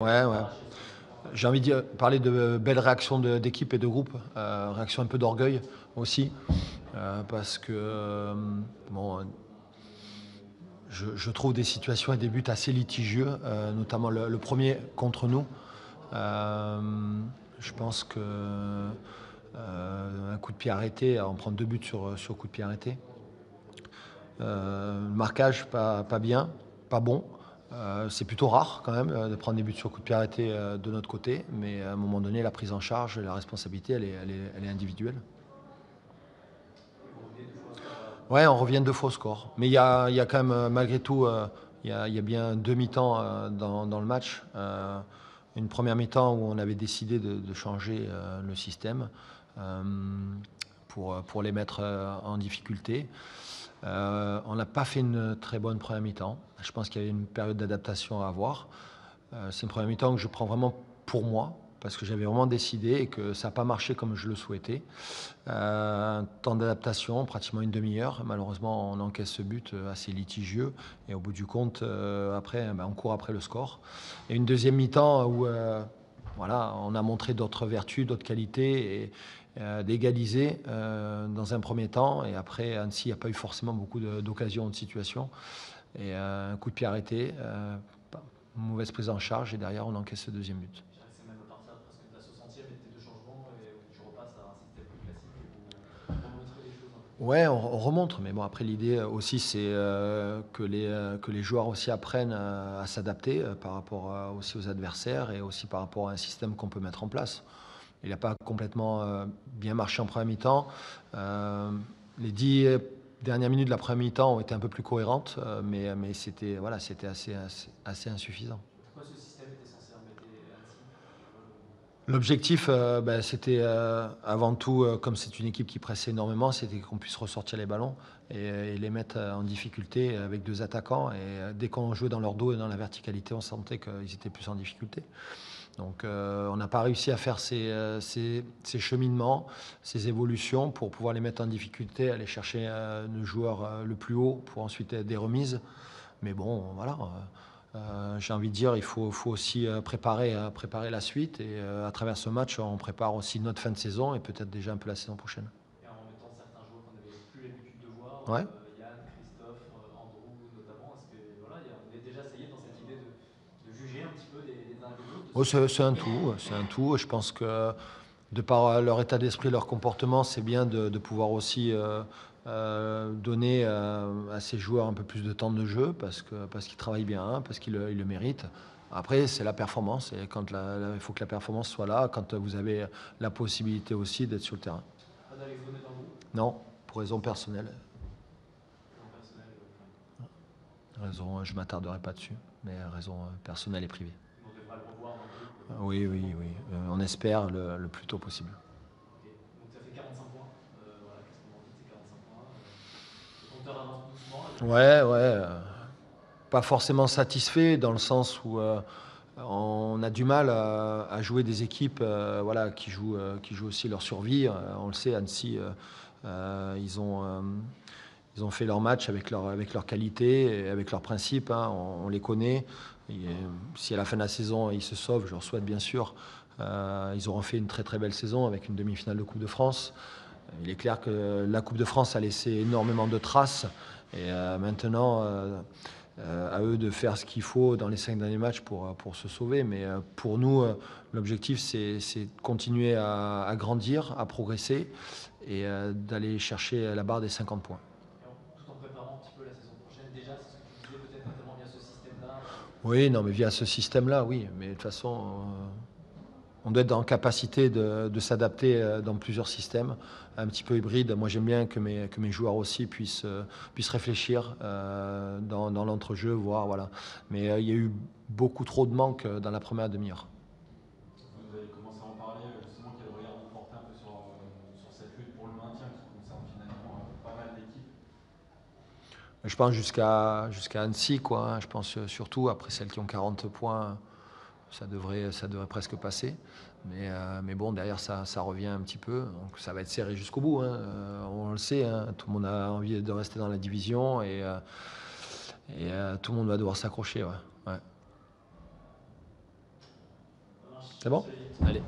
Ouais, ouais. J'ai envie de parler de belles réactions d'équipe et de groupe, réaction un peu d'orgueil aussi, parce que bon, je trouve des situations et des buts assez litigieux, notamment le premier contre nous. Je pense que un coup de pied arrêté, on prend deux buts sur coup de pied arrêté. Le marquage, pas bien, pas bon. C'est plutôt rare quand même de prendre des buts sur coup de pied arrêté de notre côté, mais à un moment donné, la prise en charge, la responsabilité, elle est individuelle. Ouais, on revient deux fois au score. Mais il y a quand même, malgré tout, il y a bien deux mi-temps dans le match. Une première mi-temps où on avait décidé de changer le système euh, pour les mettre en difficulté. On n'a pas fait une très bonne première mi-temps. Je pense qu'il y avait une période d'adaptation à avoir. C'est une première mi-temps que je prends vraiment pour moi, parce que j'avais vraiment décidé et que ça n'a pas marché comme je le souhaitais. Un temps d'adaptation, pratiquement une demi-heure. Malheureusement, on encaisse ce but assez litigieux. Et au bout du compte, après, on court après le score. Et une deuxième mi-temps où voilà, on a montré d'autres vertus, d'autres qualités, et d'égaliser dans un premier temps. Et après, Annecy n'a pas eu forcément beaucoup d'occasions, de situations. Et un coup de pied arrêté, mauvaise prise en charge, et derrière, on encaisse ce deuxième but. Je dirais que c'est même à partir presque de la 60e et de tes deux changements et où tu repasses à un système plus classique et vous remontrez les choses un peu plus. Ouais, on remonte, mais bon, après l'idée aussi, c'est que les joueurs aussi apprennent à s'adapter par rapport aussi aux adversaires et aussi par rapport à un système qu'on peut mettre en place. Il n'a pas complètement bien marché en première mi-temps. Euh, les 10 dernières minutes de la première mi-temps ont été un peu plus cohérentes, mais c'était voilà, c'était assez insuffisant. Pourquoi ce système était censé embêter Annecy? C'est quoi L'objectif, c'était avant tout, comme c'est une équipe qui pressait énormément, c'était qu'on puisse ressortir les ballons et les mettre en difficulté avec deux attaquants. Et dès qu'on jouait dans leur dos et dans la verticalité, on sentait qu'ils étaient plus en difficulté. Donc on n'a pas réussi à faire ces cheminements, ces évolutions pour pouvoir les mettre en difficulté, aller chercher le joueur le plus haut pour ensuite des remises. Mais bon, voilà. J'ai envie de dire, il faut aussi préparer la suite. Et à travers ce match, on prépare aussi notre fin de saison et peut-être déjà un peu la saison prochaine. et en mettant certains joueurs qu'on n'avait plus l'habitude de voir, Ouais. Yann, Christophe, Andrew notamment, est-ce que voilà, on est déjà essayé dans cette idée de juger un petit peu des uns et des autres, de Oh, savoir c'est un tout. C'est un tout. Je pense que de par leur état d'esprit, leur comportement, c'est bien de pouvoir aussi donner à ces joueurs un peu plus de temps de jeu parce qu'ils travaillent bien, parce qu'ils le méritent. Après, c'est la performance. Et il faut que la performance soit là quand vous avez la possibilité aussi d'être sur le terrain. pas d'Alex Bonnet dans le groupe, Non, pour raison personnelle. raison personnelle, Raison, je ne m'attarderai pas dessus, mais raison personnelle et privée. on devra le revoir dans le groupe. Oui, oui, oui. On espère le plus tôt possible. Ok, donc ça fait 45 points. Voilà, qu'est-ce qu'on en dit de ces 45 points? Le compteur avance tout doucement là depuis. Ouais, ouais. Pas forcément satisfait dans le sens où on a du mal à jouer des équipes voilà, qui jouent aussi leur survie. On le sait, Annecy, ils ont fait leur match avec leur qualité et avec leurs principes. Hein, on les connaît. Si à la fin de la saison ils se sauvent, je leur souhaite bien sûr, ils auront fait une très très belle saison avec une demi-finale de Coupe de France. Il est clair que la Coupe de France a laissé énormément de traces. Et maintenant, à eux de faire ce qu'il faut dans les 5 derniers matchs pour se sauver. Mais pour nous, l'objectif, c'est de continuer à grandir, à progresser et d'aller chercher la barre des 50 points. Tout en préparant un petit peu la saison prochaine. Déjà, c'est ce que tu disais, peut-être notamment via ce système-là. Oui, non, mais via ce système-là, oui. Mais de toute façon, on doit être en capacité de s'adapter dans plusieurs systèmes, un petit peu hybride. Moi, j'aime bien que mes joueurs aussi puissent réfléchir dans l'entrejeu, voir, voilà. Mais il y a eu beaucoup trop de manques dans la première demi-heure. Vous avez commencé à en parler, justement, quel regard vous portez un peu sur cette lutte pour le maintien qui concerne finalement pas mal d'équipes. Je pense jusqu'à Annecy, quoi. Hein. Je pense surtout, après celles qui ont 40 points, ça devrait presque passer. Mais bon, derrière, ça revient un petit peu. Donc ça va être serré jusqu'au bout. Hein. On le sait, hein. Tout le monde a envie de rester dans la division et tout le monde va devoir s'accrocher. Ouais. Ouais. C'est bon? Allez.